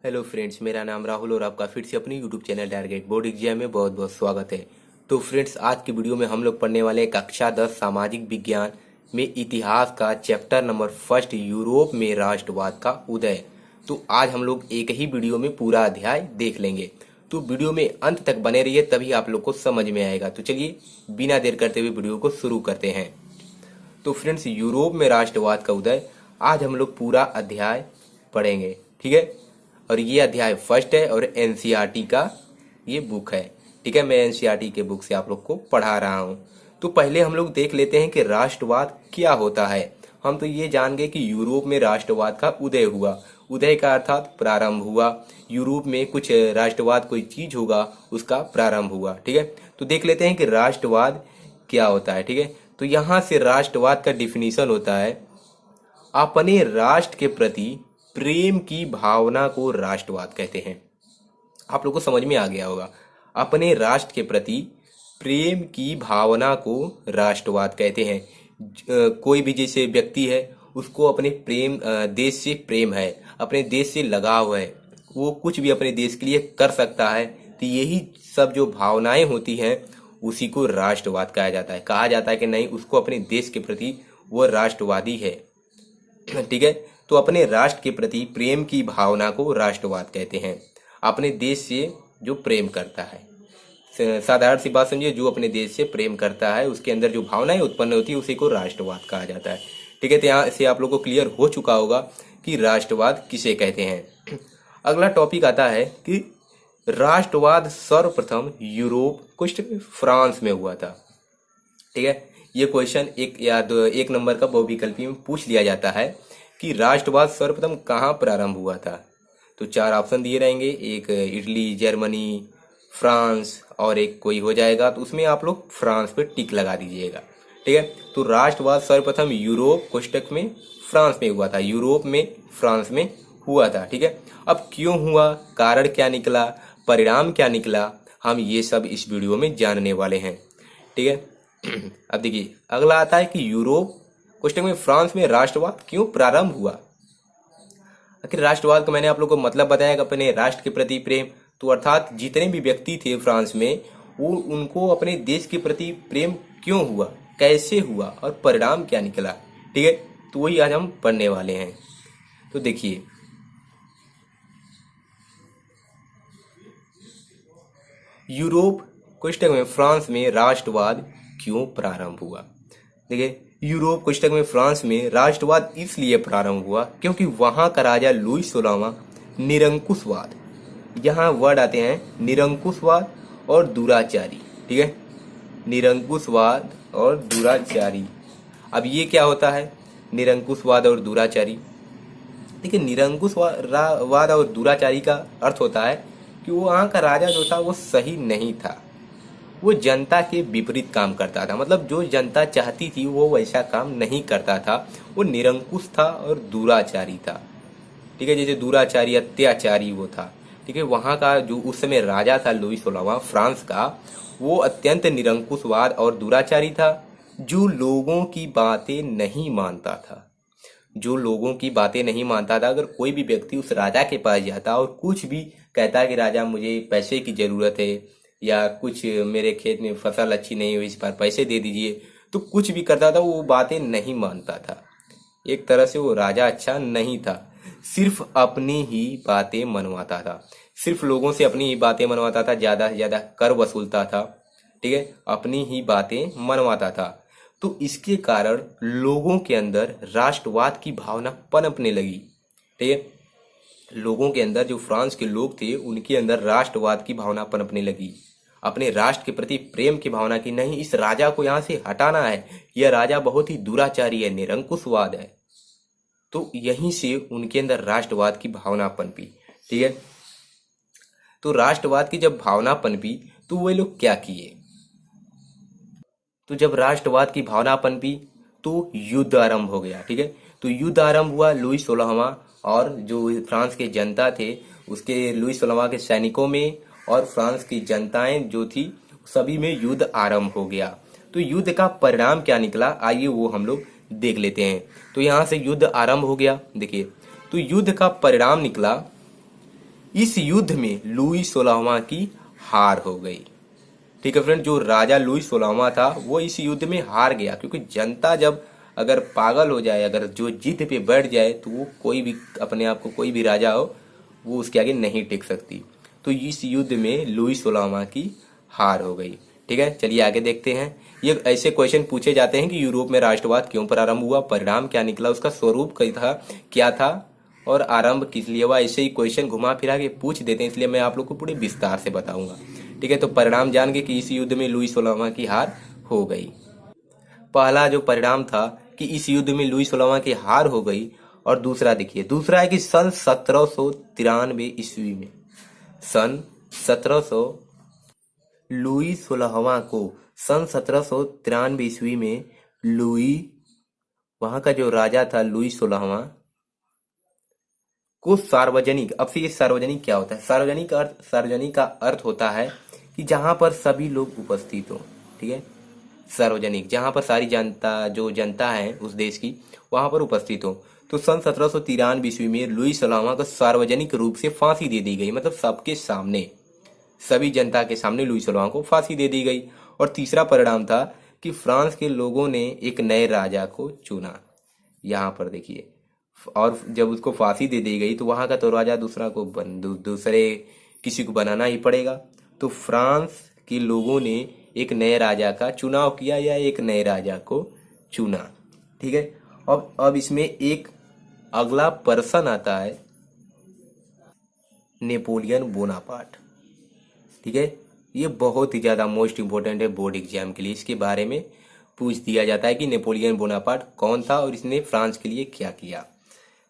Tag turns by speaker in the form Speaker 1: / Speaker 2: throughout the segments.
Speaker 1: Hello friends, मेरा नाम राहुल और आपका फिर से अपनी YouTube channel target board exam में बहुत बहुत स्वागत है। तो फ्रेंड्स, आज की वीडियो में हम लोग पढ़ने वाले हैं कक्षा 10 सामाजिक विज्ञान में इतिहास का चैप्टर नंबर फर्स्ट, यूरोप में राष्ट्रवाद का उदय। तो आज हम लोग एक ही वीडियो में पूरा अध्याय देख लेंगे, तो वीडियो में अंत तक बने रहिए, तभी आप लोग को समझ में आएगा। तो चलिए बिना देर करते हुए वीडियो को शुरू करते हैं। तो फ्रेंड्स, यूरोप में राष्ट्रवाद का उदय, आज हम लोग पूरा अध्याय पढ़ेंगे, ठीक है। और ये अध्याय फर्स्ट है और एनसीईआरटी का ये बुक है, ठीक है। मैं एनसीईआरटी के बुक से आप लोग को पढ़ा रहा हूँ। तो पहले हम लोग देख लेते हैं कि राष्ट्रवाद क्या होता है। हम तो ये जान गए कि यूरोप में राष्ट्रवाद का उदय हुआ। उदय का अर्थात प्रारंभ हुआ। यूरोप में कुछ राष्ट्रवाद कोई चीज होगा, उसका प्रारंभ हुआ, ठीक है। तो देख लेते हैं कि राष्ट्रवाद क्या होता है, ठीक है। तो यहाँ से राष्ट्रवाद का डिफिनीशन होता है, अपने राष्ट्र के प्रति प्रेम की भावना को राष्ट्रवाद कहते हैं। आप लोग को समझ में आ गया होगा। अपने राष्ट्र के प्रति प्रेम की भावना को राष्ट्रवाद कहते हैं। कोई भी जैसे व्यक्ति है, उसको अपने देश से प्रेम है, अपने देश से लगाव है, वो कुछ भी अपने देश के लिए कर सकता है। तो यही सब जो भावनाएं होती हैं, उसी को राष्ट्रवाद कहा जाता है। कहा जाता है कि नहीं, उसको अपने देश के प्रति वो राष्ट्रवादी है, ठीक है। तो अपने राष्ट्र के प्रति प्रेम की भावना को राष्ट्रवाद कहते हैं। अपने देश से जो प्रेम करता है, साधारण सी बात समझिए, जो अपने देश से प्रेम करता है, उसके अंदर जो भावनाएं उत्पन्न होती है, उसी को राष्ट्रवाद कहा जाता है, ठीक है। तो यहाँ से आप लोग को क्लियर हो चुका होगा कि राष्ट्रवाद किसे कहते हैं। अगला टॉपिक आता है कि राष्ट्रवाद सर्वप्रथम यूरोप कुछ फ्रांस में हुआ था, ठीक है। ये क्वेश्चन एक नंबर का बहुविकल्पी में पूछ लिया जाता है कि राष्ट्रवाद सर्वप्रथम कहाँ प्रारंभ हुआ था। तो चार ऑप्शन दिए रहेंगे, एक इटली, जर्मनी, फ्रांस और एक कोई हो जाएगा। तो उसमें आप लोग फ्रांस पे टिक लगा दीजिएगा, ठीक है। तो राष्ट्रवाद सर्वप्रथम यूरोप कोष्टक में फ्रांस में हुआ था, यूरोप में फ्रांस में हुआ था, ठीक है। अब क्यों हुआ, कारण क्या निकला, परिणाम क्या निकला, हम ये सब इस वीडियो में जानने वाले हैं, ठीक है। अब देखिए, अगला आता है कि यूरोप कोष्टक में फ्रांस में राष्ट्रवाद क्यों प्रारंभ हुआ। आखिर राष्ट्रवाद का मैंने आप लोगों को मतलब बताया कि अपने राष्ट्र के प्रति प्रेम। तो अर्थात जितने भी व्यक्ति थे फ्रांस में, वो उनको अपने देश के प्रति प्रेम क्यों हुआ, कैसे हुआ और परिणाम क्या निकला, ठीक है। तो वही आज हम पढ़ने वाले हैं। तो देखिए, यूरोप कोष्टक में फ्रांस में राष्ट्रवाद क्यों प्रारंभ हुआ। देखिए, यूरोप कोष्टक में फ्रांस में राष्ट्रवाद इसलिए प्रारंभ हुआ क्योंकि वहां का राजा लुई 16वां निरंकुशवाद, यहाँ वर्ड आते हैं निरंकुशवाद और दुराचारी, ठीक है। निरंकुशवाद और दुराचारी। अब ये क्या होता है निरंकुशवाद और दुराचारी। देखिए, निरंकुशवाद और दुराचारी का अर्थ होता है कि वो वहाँ का राजा जो था वो सही नहीं था, वो जनता के विपरीत काम करता था। मतलब जो जनता चाहती थी वो वैसा काम नहीं करता था, वो निरंकुश था और दुराचारी था, ठीक है। जैसे दुराचारी अत्याचारी वो था, ठीक है। वहाँ का जो उस समय राजा था लुई 16वां फ्रांस का, वो अत्यंत निरंकुशवाद और दुराचारी था, जो लोगों की बातें नहीं मानता था। जो लोगों की बातें नहीं मानता था। अगर कोई भी व्यक्ति उस राजा के पास जाता और कुछ भी कहता कि राजा मुझे पैसे की जरूरत है, या कुछ मेरे खेत में फसल अच्छी नहीं हुई, इस बार पैसे दे दीजिए, तो कुछ भी करता था, वो बातें नहीं मानता था। एक तरह से वो राजा अच्छा नहीं था, सिर्फ अपनी ही बातें मनवाता था, सिर्फ लोगों से अपनी ही बातें मनवाता था, ज्यादा से ज्यादा कर वसूलता था, ठीक है, अपनी ही बातें मनवाता था। तो इसके कारण लोगों के अंदर राष्ट्रवाद की भावना पनपने लगी, ठीक है। लोगों के अंदर, जो फ्रांस के लोग थे, उनके अंदर राष्ट्रवाद की भावना पनपने लगी, अपने राष्ट्र के प्रति प्रेम की भावना की, नहीं इस राजा को यहाँ से हटाना है, यह राजा बहुत ही दुराचारी है, निरंकुशवाद है। तो यहीं से उनके अंदर राष्ट्रवाद की भावना पनपी, ठीक है। तो राष्ट्रवाद की जब भावना पनपी तो वे लोग क्या किए। तो जब राष्ट्रवाद की भावना पनपी तो युद्ध आरंभ हो गया, ठीक है। तो युद्ध आरंभ हुआ लुई 16वां और जो फ्रांस के जनता थे उसके, लुई 16वां के सैनिकों में और फ्रांस की जनताएं जो थी, सभी में युद्ध आरंभ हो गया। तो युद्ध का परिणाम क्या निकला, आइए वो हम लोग देख लेते हैं। तो यहाँ से युद्ध आरंभ हो गया। देखिए, तो युद्ध का परिणाम निकला इस युद्ध में लुई 16वां की हार हो गई। ठीक है फ्रेंड, जो राजा लुई 16वां था वो इस युद्ध में हार गया, क्योंकि जनता जब अगर पागल हो जाए, अगर जो जिद पे बैठ जाए, तो वो कोई भी अपने आप को कोई भी राजा हो वो उसके आगे नहीं टिक सकती। तो इस युद्ध में लुई 16वां की हार हो गई। ठीक है, चलिए आगे देखते हैं। ये ऐसे क्वेश्चन पूछे जाते हैं कि यूरोप में राष्ट्रवाद क्यों प्रारंभ हुआ, परिणाम क्या निकला, उसका स्वरूप क्या था और आरंभ किस लिए हुआ। ऐसे ही क्वेश्चन घुमा फिरा के पूछ देते हैं, इसलिए मैं आप लोग को पूरे विस्तार से बताऊंगा। ठीक है, तो परिणाम जान गए कि इस युद्ध में लुई 16वां की हार हो गई। पहला जो परिणाम था कि इस युद्ध में लुई 16वां की हार हो गई, और दूसरा देखिए, दूसरा है कि सन 1793 ईस्वी में, सन 1700 लुई 16वां को सन 1793 ईस्वी में लुई, वहां का जो राजा था लुई 16वां को सार्वजनिक, अब से ये सार्वजनिक क्या होता है, सार्वजनिक का अर्थ होता है कि जहां पर सभी लोग उपस्थित हो। ठीक है, सार्वजनिक जहां पर सारी जनता, जो जनता है उस देश की, वहां पर उपस्थित हो। तो सन 1793 ईस्वी में लुई 16वां को सार्वजनिक रूप से फांसी दे दी गई, मतलब सबके सामने, सभी जनता के सामने लुई 16वां को फांसी दे दी गई। और तीसरा परिणाम था कि फ्रांस के लोगों ने एक नए राजा को चुना। यहाँ पर देखिए, और जब उसको फांसी दे दी गई तो वहां का तो राजा दूसरे किसी को बनाना ही पड़ेगा। तो फ्रांस के लोगों ने एक नए राजा का चुनाव किया, या एक नए राजा को चुना। ठीक है, अब इसमें एक अगला पर्सन आता है, नेपोलियन बोनापार्ट। ठीक है, ये बहुत ही ज़्यादा मोस्ट इंपॉर्टेंट है बोर्ड एग्जाम के लिए। इसके बारे में पूछ दिया जाता है कि नेपोलियन बोनापार्ट कौन था और इसने फ्रांस के लिए क्या किया।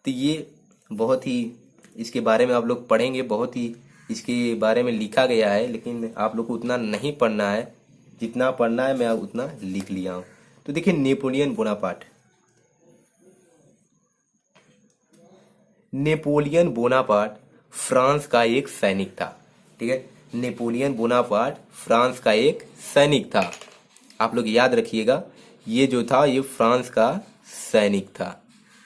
Speaker 1: तो ये बहुत ही, इसके बारे में आप लोग पढ़ेंगे, बहुत ही इसके बारे में लिखा गया है, लेकिन आप लोग को उतना नहीं पढ़ना है, जितना पढ़ना है मैं उतना लिख लिया हूँ। तो देखिए, नेपोलियन बोनापार्ट फ्रांस का एक सैनिक था। ठीक है, नेपोलियन बोनापार्ट फ्रांस का एक सैनिक था। आप लोग याद रखिएगा, ये जो था ये फ्रांस का सैनिक था।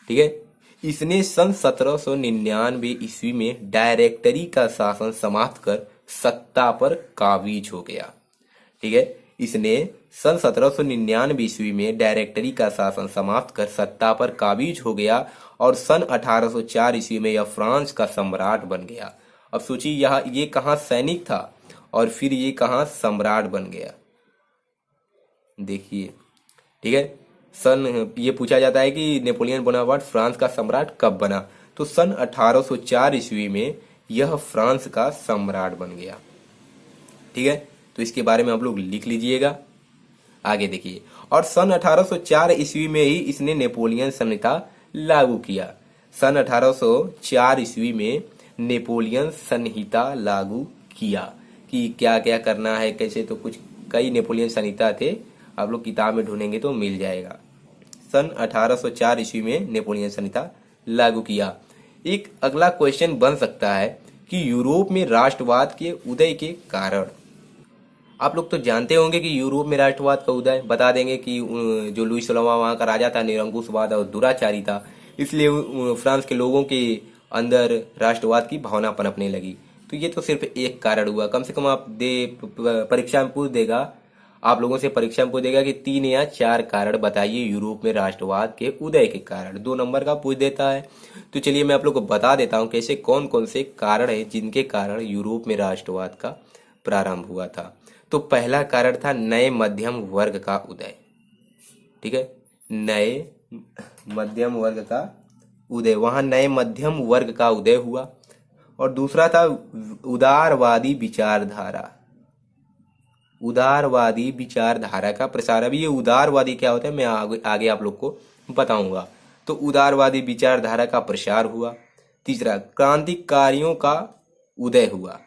Speaker 1: ठीक है, इसने सन 1799 ईस्वी में डायरेक्टरी का शासन समाप्त कर सत्ता पर काबिज हो गया। ठीक है, इसने सन 1799 ईस्वी में डायरेक्टरी का शासन समाप्त कर सत्ता पर काबिज हो गया, और सन 1804 ईस्वी में यह फ्रांस का सम्राट बन गया। अब सोचिए, यह ये कहाँ सैनिक था और फिर ये कहाँ सम्राट बन गया, देखिए। ठीक है, ये पूछा जाता है कि नेपोलियन बोनापार्ट फ्रांस का सम्राट कब बना, तो सन 1804 ईस्वी में यह फ्रांस का सम्राट बन गया। ठीक है, तो इसके बारे में आप लोग लिख लीजिएगा। आगे देखिए, और सन 1804 ईस्वी में ही इसने नेपोलियन संहिता लागू किया। सन 1804 ईस्वी में नेपोलियन संहिता लागू किया कि क्या क्या करना है, कैसे, तो कुछ कई नेपोलियन संहिता थे, आप लोग किताब में ढूंढेंगे तो मिल जाएगा। सन 1804 ईस्वी में नेपोलियन संहिता लागू किया। एक अगला क्वेश्चन बन सकता है कि यूरोप में राष्ट्रवाद के उदय के कारण। आप लोग तो जानते होंगे कि यूरोप में राष्ट्रवाद का उदय, बता देंगे कि जो लुई 16वां वहाँ का राजा था, निरंकुशवाद और दुराचारी था, इसलिए फ्रांस के लोगों के अंदर राष्ट्रवाद की भावना पनपने लगी। तो ये तो सिर्फ एक कारण हुआ। कम से कम आप परीक्षा में पूछ देगा, आप लोगों से परीक्षा में पूछ देगा कि 3 या 4 कारण बताइए यूरोप में राष्ट्रवाद के उदय के कारण। 2 नंबर का पूछ देता है। तो चलिए मैं आप लोग को बता देता हूँ कैसे कौन कौन से कारण है जिनके कारण यूरोप में राष्ट्रवाद का प्रारंभ हुआ था। तो पहला कारण था नए मध्यम वर्ग का उदय। ठीक है, नए मध्यम वर्ग का उदय, वहां नए मध्यम वर्ग का उदय हुआ। और दूसरा था उदारवादी विचारधारा का प्रसार। अभी ये उदारवादी क्या होता है मैं आगे आप लोग को बताऊंगा। तो उदारवादी विचारधारा का प्रसार हुआ। तीसरा, क्रांतिकारियों का उदय हुआ।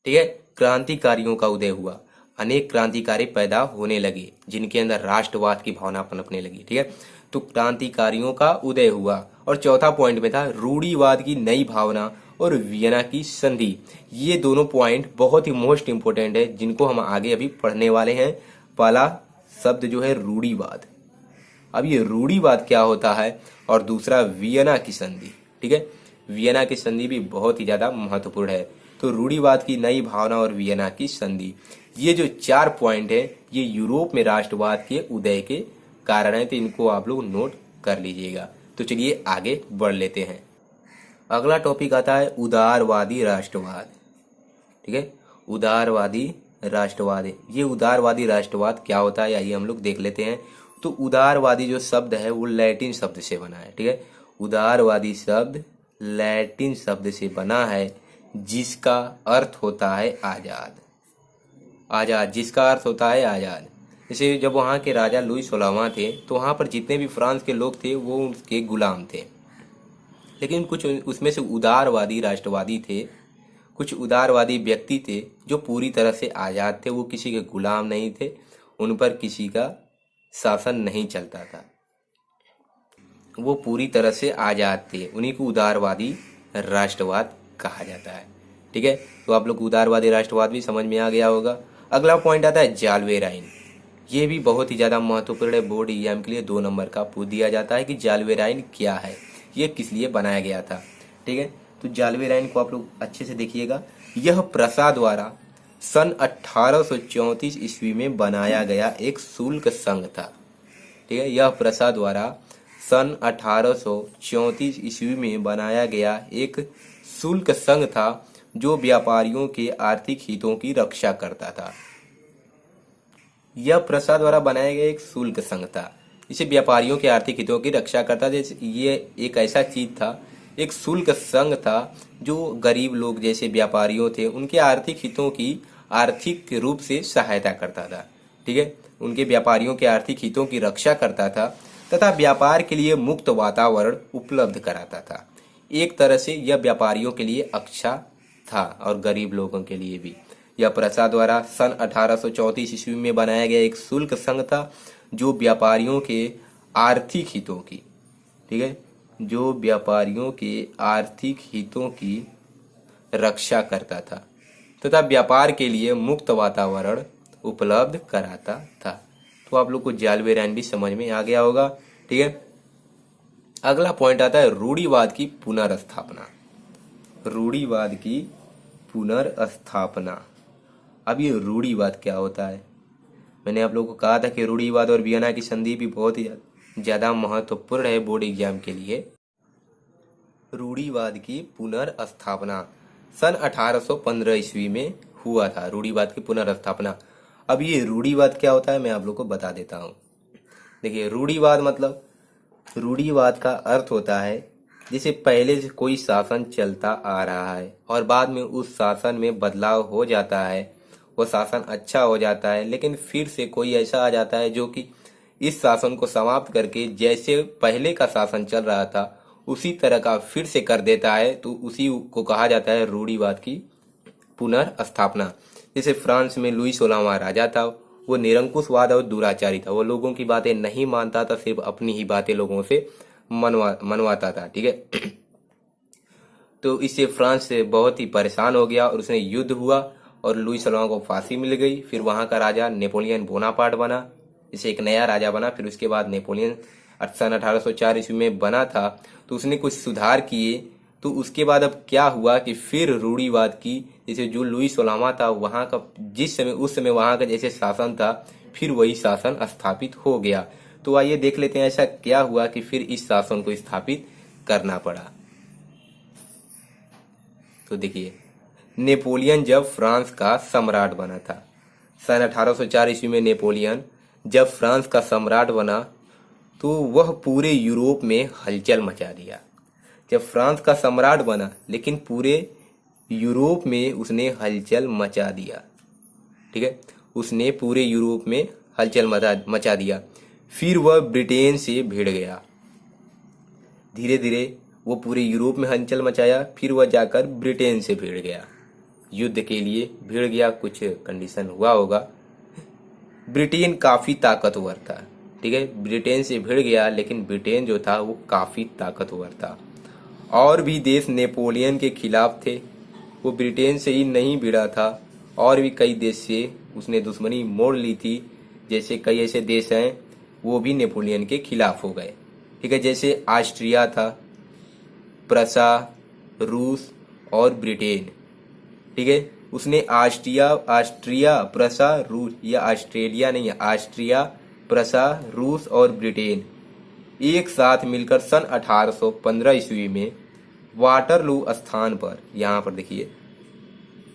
Speaker 1: ठीक है, क्रांतिकारियों का उदय हुआ, अनेक क्रांतिकारी पैदा होने लगे जिनके अंदर राष्ट्रवाद की भावना पनपने लगी। ठीक है, तो क्रांतिकारियों का उदय हुआ। और चौथा पॉइंट में था रूढ़िवाद की नई भावना और वियना की संधि। ये दोनों पॉइंट बहुत ही मोस्ट इंपोर्टेंट है, जिनको हम आगे अभी पढ़ने वाले हैं। पहला शब्द जो है रूढ़िवाद, अब ये रूढ़िवाद क्या होता है, और दूसरा वियना की संधि। ठीक है, वियना की संधि भी बहुत ही ज्यादा महत्वपूर्ण है। तो रूढ़िवाद की नई भावना और वियना की संधि, ये जो 4 पॉइंट है ये यूरोप में राष्ट्रवाद के उदय के कारण है, तो इनको आप लोग नोट कर लीजिएगा। तो चलिए आगे बढ़ लेते हैं। अगला टॉपिक आता है उदारवादी राष्ट्रवाद। ठीक है, उदारवादी राष्ट्रवाद। ये उदारवादी राष्ट्रवाद क्या होता है आइए हम लोग देख लेते हैं। तो उदारवादी जो शब्द है वो लैटिन शब्द से बना है। ठीक है, उदारवादी शब्द लैटिन शब्द से बना है जिसका अर्थ होता है आजाद। आजाद, जिसका अर्थ होता है आजाद। जैसे जब वहाँ के राजा लुई 16वां थे तो वहाँ पर जितने भी फ्रांस के लोग थे वो उनके गुलाम थे, लेकिन कुछ उसमें से उदारवादी राष्ट्रवादी थे, कुछ उदारवादी व्यक्ति थे जो पूरी तरह से आज़ाद थे, वो किसी के गुलाम नहीं थे, उन पर किसी का शासन नहीं चलता था, वो पूरी तरह से आज़ाद थे, उन्हीं को उदारवादी राष्ट्रवाद कहा जाता है। ठीक है, तो आप लोग उदारवादी राष्ट्रवाद भी समझ में आ गया होगा। अगला पॉइंट आता है जालवेराइन। ये भी बहुत ही ज़्यादा महत्वपूर्ण है, बोर्ड एग्जाम के लिए 2 नंबर का पूछ दिया जाता है कि जालवेराइन क्या है, ये किस लिए बनाया गया था। ठीक है, तो जालवेराइन को आप लोग अच्छे से देखिएगा। यह प्रसा द्वारा सन 1834 ईस्वी में बनाया गया एक शुल्क संघ था। ठीक है, यह प्रसा द्वारा सन 1834 ईस्वी में बनाया गया एक शुल्क संघ था जो व्यापारियों के आर्थिक हितों की रक्षा करता था। यह प्रसा द्वारा बनाया गया एक शुल्क संघ था, इसे व्यापारियों के आर्थिक हितों की रक्षा करता था। ये एक ऐसा चीज था, एक शुल्क संघ था जो गरीब लोग जैसे व्यापारियों थे उनके आर्थिक हितों की आर्थिक रूप से सहायता करता था। ठीक है, उनके व्यापारियों के आर्थिक हितों की रक्षा करता था तथा व्यापार के लिए मुक्त वातावरण उपलब्ध कराता था। एक तरह से यह व्यापारियों के लिए अच्छा था और गरीब लोगों के लिए भी। यह प्रसा द्वारा सन 1834 ईस्वी में बनाया गया एक शुल्क संघ था जो व्यापारियों के आर्थिक हितों की, ठीक है, जो व्यापारियों के आर्थिक हितों की रक्षा करता था तथा व्यापार के लिए मुक्त वातावरण उपलब्ध कराता था। तो आप लोग को जालवेराइन भी समझ में आ गया होगा। ठीक है, अगला पॉइंट आता है रूढ़िवाद की पुनर्स्थापना। रूढ़िवाद की पुनर्स्थापना। अब ये रूढ़िवाद क्या होता है? मैंने आप लोगों को कहा था कि रूढ़िवाद और वियना की संधि भी बहुत ही ज्यादा महत्वपूर्ण है बोर्ड एग्जाम के लिए। रूढ़िवाद की पुनर्स्थापना सन 1815 ईस्वी में हुआ था, रूढ़िवाद की पुनर्स्थापना। अब ये रूढ़िवाद क्या होता है मैं आप लोग को बता देता हूँ। देखिए, रूढ़िवाद मतलब, रूढ़िवाद का अर्थ होता है जैसे पहले से कोई शासन चलता आ रहा है और बाद में उस शासन में बदलाव हो जाता है, वो शासन अच्छा हो जाता है, लेकिन फिर से कोई ऐसा आ जाता है जो कि इस शासन को समाप्त करके जैसे पहले का शासन चल रहा था उसी तरह का फिर से कर देता है, तो उसी को कहा जाता है रूढ़िवाद की पुनर्स्थापना। जैसे फ्रांस में लुई 16वां राजा था, वो निरंकुशवाद और दुराचारी था, वो लोगों की बातें नहीं मानता था, सिर्फ अपनी ही बातें लोगों से मनवाता था। ठीक है, तो इससे फ्रांस से बहुत ही परेशान हो गया और उसने युद्ध हुआ और लुई 16वां को फांसी मिल गई। फिर वहां का राजा नेपोलियन बोनापार्ट बना, इसे एक नया राजा बना। फिर उसके बाद नेपोलियन सन 1804 ईस्वी में बना था, तो उसने कुछ सुधार किए। तो उसके बाद अब क्या हुआ कि फिर रूढ़िवाद की, जैसे जो लुई 16वां था वहां का जिस समय उस समय वहां का जैसे शासन था फिर वही शासन स्थापित हो गया। तो आइए देख लेते हैं ऐसा क्या हुआ कि फिर इस शासन को स्थापित करना पड़ा। तो देखिए, नेपोलियन जब फ्रांस का सम्राट बना था सन 1804 ईस्वी में, नेपोलियन जब फ्रांस का सम्राट बना तो वह पूरे यूरोप में हलचल मचा दिया। जब फ्रांस का सम्राट बना लेकिन पूरे यूरोप में उसने हलचल मचा दिया। ठीक है, उसने पूरे यूरोप में हलचल मचा दिया। फिर वह ब्रिटेन से भिड़ गया, धीरे धीरे वो पूरे यूरोप में हलचल मचाया, फिर वह जाकर ब्रिटेन से भिड़ गया, युद्ध के लिए भिड़ गया, कुछ कंडीशन हुआ होगा। ब्रिटेन काफी ताकतवर था। ठीक है, ब्रिटेन से भिड़ गया लेकिन ब्रिटेन जो था वो काफी ताकतवर था। और भी देश नेपोलियन के खिलाफ थे, वो ब्रिटेन से ही नहीं भिड़ा था, और भी कई देश से उसने दुश्मनी मोड़ ली थी। जैसे कई ऐसे देश हैं वो भी नेपोलियन के खिलाफ हो गए। ठीक है, जैसे ऑस्ट्रिया था, प्रसा, रूस और ब्रिटेन। ठीक है, उसने ऑस्ट्रिया प्रसा रूस, या ऑस्ट्रेलिया नहीं है, ऑस्ट्रिया प्रसा रूस और ब्रिटेन एक साथ मिलकर सन 1815 ईस्वी में वाटरलू स्थान पर, यहां पर देखिए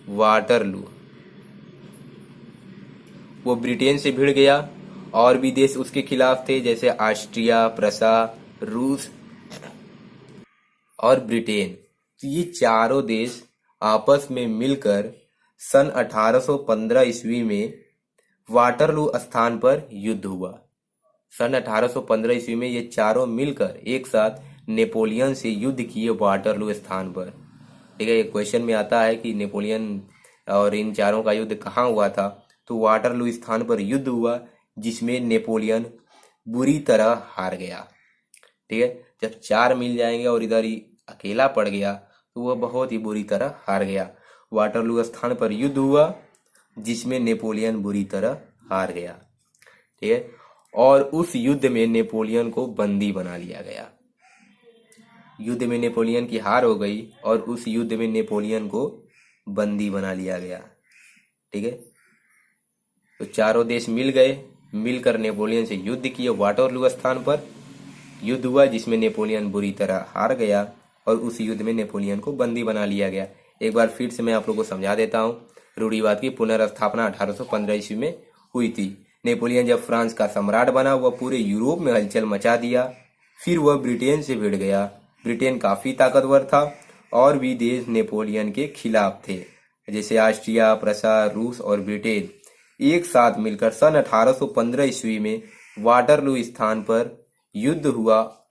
Speaker 1: वाटरलू, वो ब्रिटेन से भिड़ गया। और भी देश उसके खिलाफ थे, जैसे ऑस्ट्रिया प्रसा रूस और ब्रिटेन। तो ये चारों देश आपस में मिलकर सन 1815 ईस्वी में वाटरलू स्थान पर युद्ध हुआ। सन 1815 ईस्वी में ये चारों मिलकर एक साथ नेपोलियन से युद्ध किए वाटरलू स्थान पर। ठीक है, ये क्वेश्चन में आता है कि नेपोलियन और इन चारों का युद्ध कहाँ हुआ था, तो वाटरलू स्थान पर युद्ध हुआ, जिसमें नेपोलियन बुरी तरह हार गया। ठीक है, जब चार मिल जाएंगे और इधर ही अकेला पड़ गया तो वह बहुत ही बुरी तरह हार गया। वाटरलू स्थान पर युद्ध हुआ जिसमें नेपोलियन बुरी तरह हार गया। ठीक है, और उस युद्ध में नेपोलियन को बंदी बना लिया गया। युद्ध में नेपोलियन की हार हो गई और उस युद्ध में नेपोलियन को बंदी बना लिया गया। ठीक है, तो चारों देश मिल गए, मिलकर नेपोलियन से युद्ध किए। वाटरलू स्थान पर युद्ध हुआ जिसमें नेपोलियन बुरी तरह हार गया और उस युद्ध में नेपोलियन को बंदी बना लिया गया। एक बार फिर से मैं आप लोगों को समझा देता हूँ। रूढ़िवाद की पुनर्स्थापना 1815 ईस्वी में हुई थी। नेपोलियन जब फ्रांस का सम्राट बना, वह पूरे यूरोप में हलचल मचा दिया। फिर वह ब्रिटेन से भिड़ गया। ब्रिटेन काफी ताकतवर था और भी देश नेपोलियन के खिलाफ थे, जैसे ऑस्ट्रिया प्रसा रूस और ब्रिटेन एक साथ मिलकर सन 1815 ईस्वी में वाटरलू स्थान पर युद्ध हुआ,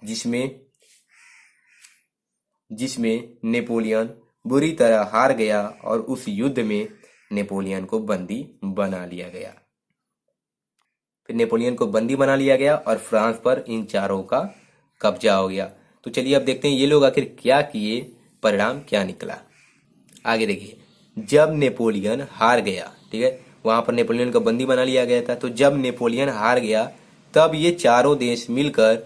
Speaker 1: जिसमें नेपोलियन बुरी तरह हार गया और उस युद्ध में नेपोलियन को बंदी बना लिया गया। फिर नेपोलियन को बंदी बना लिया गया और फ्रांस पर इन चारों का कब्जा हो गया। तो चलिए अब देखते हैं ये लोग आखिर क्या किए, परिणाम क्या निकला। आगे देखिए, जब नेपोलियन हार गया, ठीक है, वहां पर नेपोलियन को बंदी बना लिया गया था। तो जब नेपोलियन हार गया तब ये चारों देश मिलकर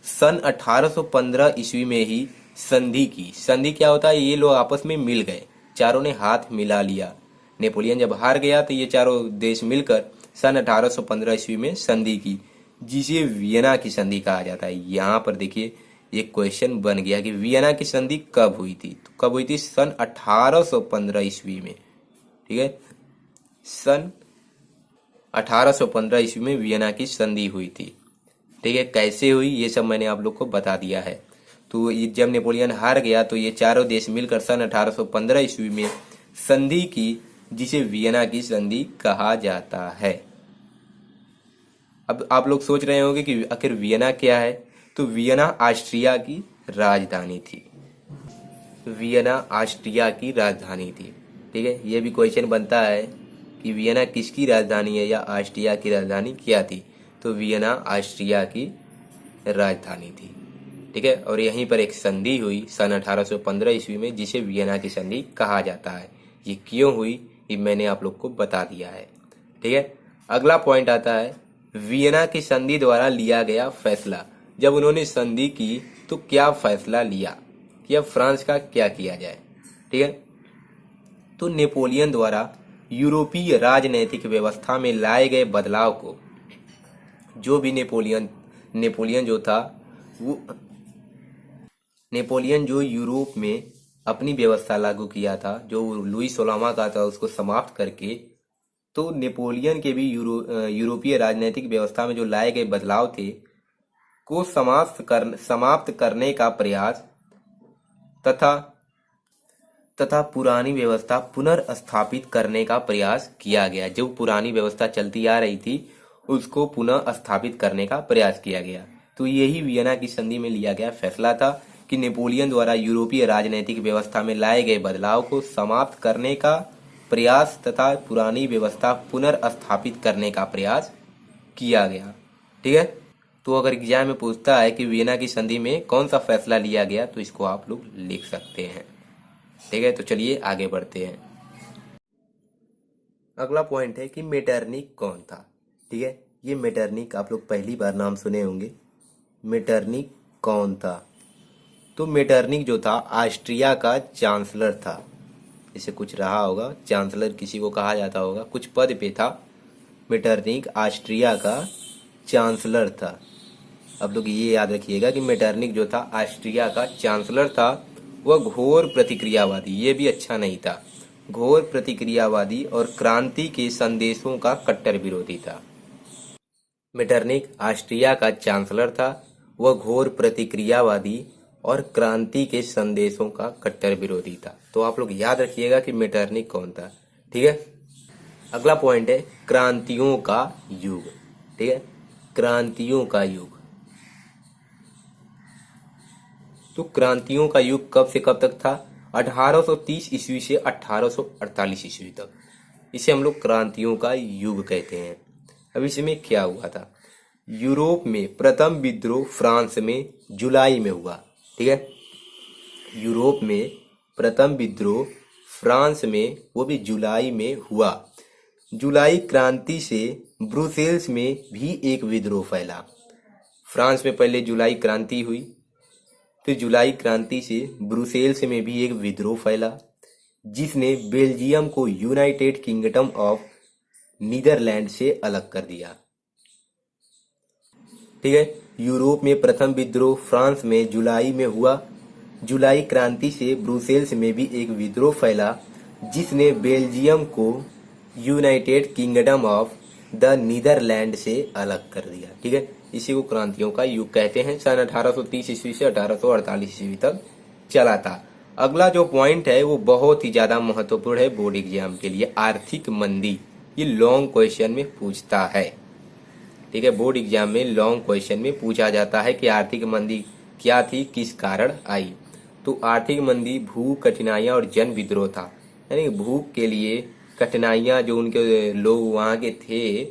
Speaker 1: सन 1815 ईस्वी में ही संधि की। संधि क्या होता है, ये लोग आपस में मिल गए, चारों ने हाथ मिला लिया। नेपोलियन जब हार गया तो ये चारों देश मिलकर सन 1815 ईस्वी में संधि की, जिसे वियना की संधि कहा जाता है। यहाँ पर देखिए एक क्वेश्चन बन गया कि वियना की संधि कब हुई थी, तो कब हुई थी, सन 1815 ईस्वी में। ठीक है, सन 1815 ईस्वी में वियना की संधि हुई थी। ठीक है, कैसे हुई ये सब मैंने आप लोग को बता दिया है। तो ये जब नेपोलियन हार गया तो ये चारों देश मिलकर सन 1815 ईस्वी में संधि की, जिसे वियना की संधि कहा जाता है। अब आप लोग सोच रहे होंगे कि आखिर वियना क्या है, तो वियना ऑस्ट्रिया की राजधानी थी। वियना ऑस्ट्रिया की राजधानी थी। ठीक है, ये भी क्वेश्चन बनता है कि वियना किसकी राजधानी है या ऑस्ट्रिया की राजधानी क्या थी, तो वियना ऑस्ट्रिया की राजधानी थी। ठीक है, और यहीं पर एक संधि हुई सन 1815 ईस्वी में, जिसे वियना की संधि कहा जाता है। ये क्यों हुई ये मैंने आप लोग को बता दिया है। ठीक है, अगला पॉइंट आता है वियना की संधि द्वारा लिया गया फैसला। जब उन्होंने संधि की तो क्या फैसला लिया कि अब फ्रांस का क्या किया जाए। ठीक है, तो नेपोलियन द्वारा यूरोपीय राजनैतिक व्यवस्था में लाए गए बदलाव को, जो भी नेपोलियन जो था वो नेपोलियन जो यूरोप में अपनी व्यवस्था लागू किया था, जो लुई 16वां का था, उसको समाप्त करके, तो नेपोलियन के भी यूरोपीय राजनीतिक व्यवस्था में जो लाए गए बदलाव थे को समाप्त करने का प्रयास तथा पुरानी व्यवस्था पुनर्स्थापित करने का प्रयास किया गया। जो पुरानी व्यवस्था चलती आ रही थी उसको पुनः स्थापित करने का प्रयास किया गया। तो यही वियना की संधि में लिया गया फैसला था कि नेपोलियन द्वारा यूरोपीय राजनीतिक व्यवस्था में लाए गए बदलाव को समाप्त करने का प्रयास तथा पुरानी व्यवस्था पुनर्स्थापित करने का प्रयास किया गया। ठीक है, तो अगर एग्जाम में पूछता है कि वियना की संधि में कौन सा फैसला लिया गया तो इसको आप लोग लिख सकते हैं। ठीक है, तो चलिए आगे बढ़ते हैं। अगला पॉइंट है कि मेटरनिक कौन था। ठीक है, ये मेटरनिक आप लोग पहली बार नाम सुने होंगे। मेटरनिक कौन था, तो मेटरनिक जो था ऑस्ट्रिया का चांसलर था। इसे कुछ रहा होगा, चांसलर किसी को कहा जाता होगा, कुछ पद पे था। मेटरनिक ऑस्ट्रिया का चांसलर था। अब लोग ये याद रखिएगा कि मेटरनिक जो था ऑस्ट्रिया का चांसलर था, वह घोर प्रतिक्रियावादी, ये भी अच्छा नहीं था, घोर प्रतिक्रियावादी और क्रांति के संदेशों का कट्टर विरोधी था। मेटरनिक ऑस्ट्रिया का चांसलर था, वह घोर प्रतिक्रियावादी और क्रांति के संदेशों का कट्टर विरोधी था। तो आप लोग याद रखिएगा कि मेटरनिक कौन था। ठीक है, अगला पॉइंट है क्रांतियों का युग। ठीक है, क्रांतियों का युग। तो क्रांतियों का युग कब से कब तक था? 1830 ईस्वी से 1848 ईस्वी तक। इसे हम लोग क्रांतियों का युग कहते हैं। अब इसमें क्या हुआ था? यूरोप में प्रथम विद्रोह फ्रांस में जुलाई में हुआ। ठीक है, यूरोप में प्रथम विद्रोह फ्रांस में, वो भी जुलाई में हुआ। जुलाई क्रांति से ब्रुसेल्स में भी एक विद्रोह फैला। फ्रांस में पहले जुलाई क्रांति हुई, फिर जुलाई क्रांति से ब्रुसेल्स में भी एक विद्रोह फैला, जिसने बेल्जियम को यूनाइटेड किंगडम ऑफ नीदरलैंड से अलग कर दिया। ठीक है, यूरोप में प्रथम विद्रोह फ्रांस में जुलाई में हुआ। जुलाई क्रांति से ब्रुसेल्स में भी एक विद्रोह फैला, जिसने बेल्जियम को United Kingdom of the Netherlands से अलग कर दिया। ठीक है, इसी को क्रांतियों का युग कहते हैं। सन 1830 ईस्वी से 1848 ईस्वी तक चला था। अगला जो पॉइंट है वो बहुत ही ज्यादा महत्वपूर्ण है बोर्ड एग्जाम के लिए, आर्थिक मंदी। ये लॉन्ग क्वेश्चन में पूछता है। ठीक है, बोर्ड एग्जाम में लॉन्ग क्वेश्चन में पूछा जाता है कि आर्थिक मंदी क्या थी, किस कारण आई। तो आर्थिक मंदी भूख, कठिनाइयां और जन विद्रोह था। यानी भूख के लिए कठिनाइयां, जो उनके लोग वहां के थे,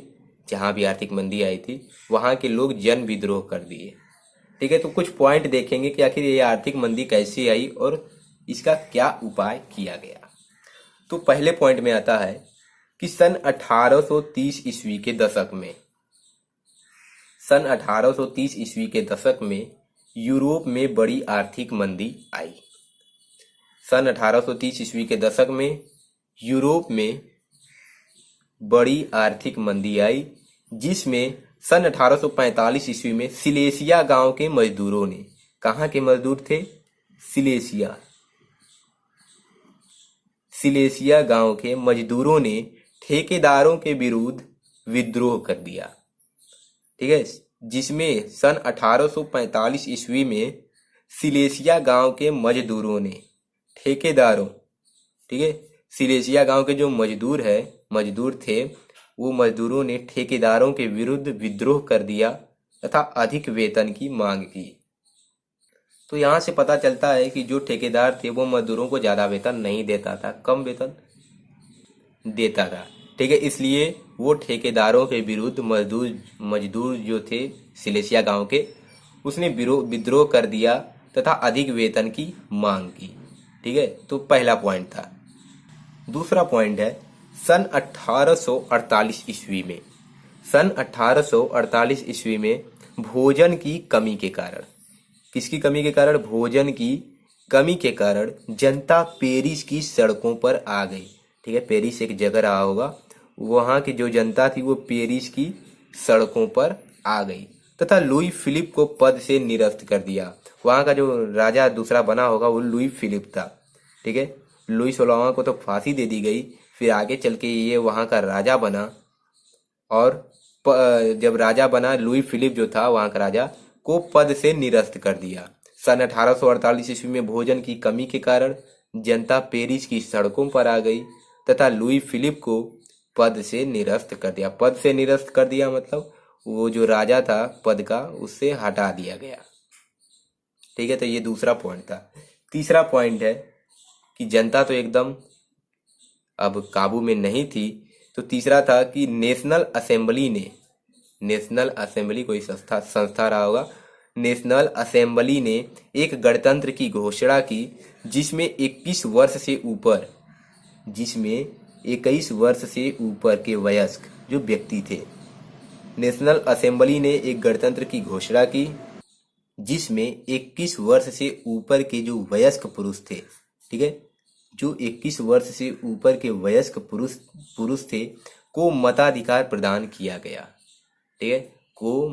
Speaker 1: जहां भी आर्थिक मंदी आई थी, वहां के लोग जन विद्रोह कर दिए। ठीक है, तो कुछ पॉइंट देखेंगे कि आखिर ये आर्थिक मंदी कैसे आई और इसका क्या उपाय किया गया। तो पहले पॉइंट में आता है कि सन 1830 ईस्वी के दशक में, सन 1830 ईस्वी के दशक में यूरोप में बड़ी आर्थिक मंदी आई। सन 1830 ईस्वी के दशक में यूरोप में बड़ी आर्थिक मंदी आई, जिसमें सन 1845 ईस्वी में सिलेसिया गांव के मजदूरों ने, कहाँ के मजदूर थे? सिलेसिया, सिलेसिया गांव के मजदूरों ने ठेकेदारों के विरुद्ध विद्रोह कर दिया। ठीक है, जिसमें सन 1845 ईस्वी में सिलेसिया गांव के मजदूरों ने ठेकेदारों, ठीक है, सिलेसिया गांव के जो मजदूर थे, वो मजदूरों ने ठेकेदारों के विरुद्ध विद्रोह कर दिया तथा अधिक वेतन की मांग की। तो यहाँ से पता चलता है कि जो ठेकेदार थे वो मजदूरों को ज्यादा वेतन नहीं देता था, कम वेतन देता था। ठीक है, इसलिए वो ठेकेदारों के विरुद्ध मजदूर जो थे सिलेसिया गांव के, उसने विद्रोह कर दिया तथा अधिक वेतन की मांग की। ठीक है, तो पहला पॉइंट था। दूसरा पॉइंट है सन 1848 ईस्वी में, सन 1848 ईस्वी में भोजन की कमी के कारण, किसकी कमी के कारण? भोजन की कमी के कारण जनता पेरिस की सड़कों पर आ गई। ठीक है, पेरिस एक जगह रहा होगा, वहां की जो जनता थी वो पेरिस की सड़कों पर आ गई तथा लुई फिलिप को पद से निरस्त कर दिया। वहां का जो राजा दूसरा बना होगा वो लुई फिलिप था। ठीक है, लुई 16वां को तो फांसी दे दी गई, फिर आगे चल के ये वहां का राजा बना, और जब राजा बना लुई फिलिप जो था वहां का राजा, को पद से निरस्त कर दिया। सन 1848 ईस्वी में भोजन की कमी के कारण जनता पेरिस की सड़कों पर आ गई तथा लुई फिलिप को पद से निरस्त कर दिया। पद से निरस्त कर दिया मतलब वो जो राजा था पद का, उससे हटा दिया गया। ठीक है, तो ये दूसरा पॉइंट था। तीसरा पॉइंट है कि जनता तो एकदम अब काबू में नहीं थी, तो तीसरा था कि नेशनल असेंबली ने, नेशनल असेंबली कोई संस्था रहा होगा, नेशनल असेंबली ने एक गणतंत्र की घोषणा की, जिसमें 21 वर्ष से ऊपर के वयस्क जो व्यक्ति थे, नेशनल असेंबली ने एक गणतंत्र की घोषणा की, जिसमें 21 वर्ष से ऊपर के जो वयस्क पुरुष थे, ठीक है, जो 21 वर्ष से ऊपर के वयस्क पुरुष थे को मताधिकार प्रदान किया गया, ठीक है, को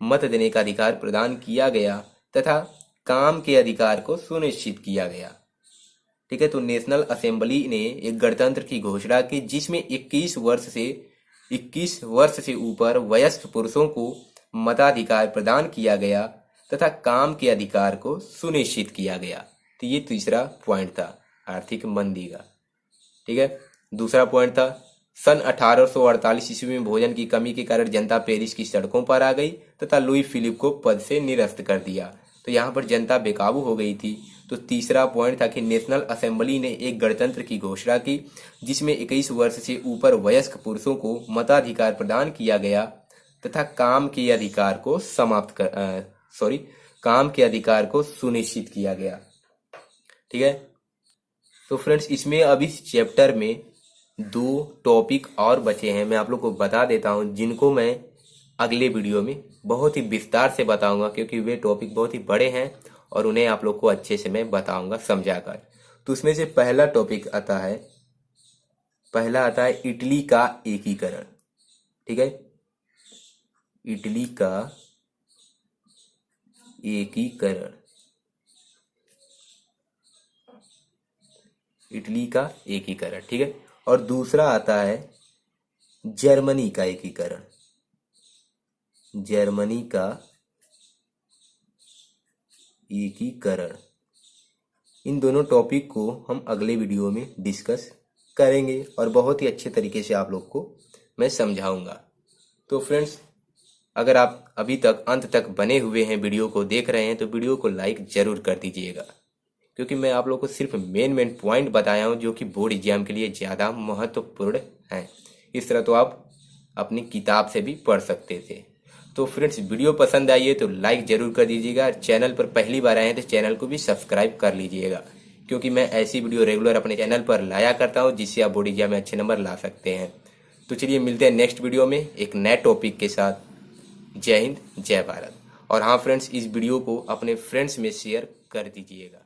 Speaker 1: मत देने का अधिकार प्रदान किया गया तथा काम के अधिकार को सुनिश्चित किया गया, ठीक है। तो नेशनल असेंबली ने एक गणतंत्र की घोषणा की जिसमें 21 वर्ष से ऊपर वयस्क पुरुषों को मताधिकार प्रदान किया गया तथा काम के अधिकार को सुनिश्चित किया गया। तो ये तीसरा पॉइंट था आर्थिक मंदी का, ठीक है। दूसरा पॉइंट था सन 1848 ईस्वी में भोजन की कमी के कारण जनता पेरिस की सड़कों पर आ गई तथा लुई फिलिप को पद से निरस्त कर दिया। तो यहाँ पर जनता बेकाबू हो गई थी। तो तीसरा पॉइंट था कि नेशनल असेंबली ने एक गणतंत्र की घोषणा की जिसमें 21 वर्ष से ऊपर वयस्क पुरुषों को मताधिकार प्रदान किया गया तथा काम के अधिकार को सुनिश्चित किया गया, ठीक है। तो फ्रेंड्स, इसमें अब इस चैप्टर में 2 टॉपिक और बचे हैं, मैं आप लोग को बता देता हूं, जिनको मैं अगले वीडियो में बहुत ही विस्तार से बताऊंगा क्योंकि वे टॉपिक बहुत ही बड़े हैं और उन्हें आप लोग को अच्छे से मैं बताऊंगा समझाकर। तो उसमें से पहला आता है इटली का एकीकरण, ठीक है, इटली का एकीकरण, ठीक है। और दूसरा आता है जर्मनी का एकीकरण, इन दोनों टॉपिक को हम अगले वीडियो में डिस्कस करेंगे और बहुत ही अच्छे तरीके से आप लोग को मैं समझाऊंगा। तो फ्रेंड्स, अगर आप अभी तक अंत तक बने हुए हैं, वीडियो को देख रहे हैं, तो वीडियो को लाइक जरूर कर दीजिएगा क्योंकि मैं आप लोग को सिर्फ मेन पॉइंट बताया हूं जो कि बोर्ड एग्जाम के लिए ज़्यादा महत्वपूर्ण हैं। इस तरह तो आप अपनी किताब से भी पढ़ सकते थे। तो फ्रेंड्स, वीडियो पसंद आई है तो लाइक जरूर कर दीजिएगा। चैनल पर पहली बार आए हैं तो चैनल को भी सब्सक्राइब कर लीजिएगा क्योंकि मैं ऐसी वीडियो रेगुलर अपने चैनल पर लाया करता हूँ जिससे आप बोर्ड एग्जाम में अच्छे नंबर ला सकते हैं। तो चलिए मिलते हैं नेक्स्ट वीडियो में एक नए टॉपिक के साथ। जय हिंद, जय भारत। और हाँ फ्रेंड्स, इस वीडियो को अपने फ्रेंड्स में शेयर कर दीजिएगा।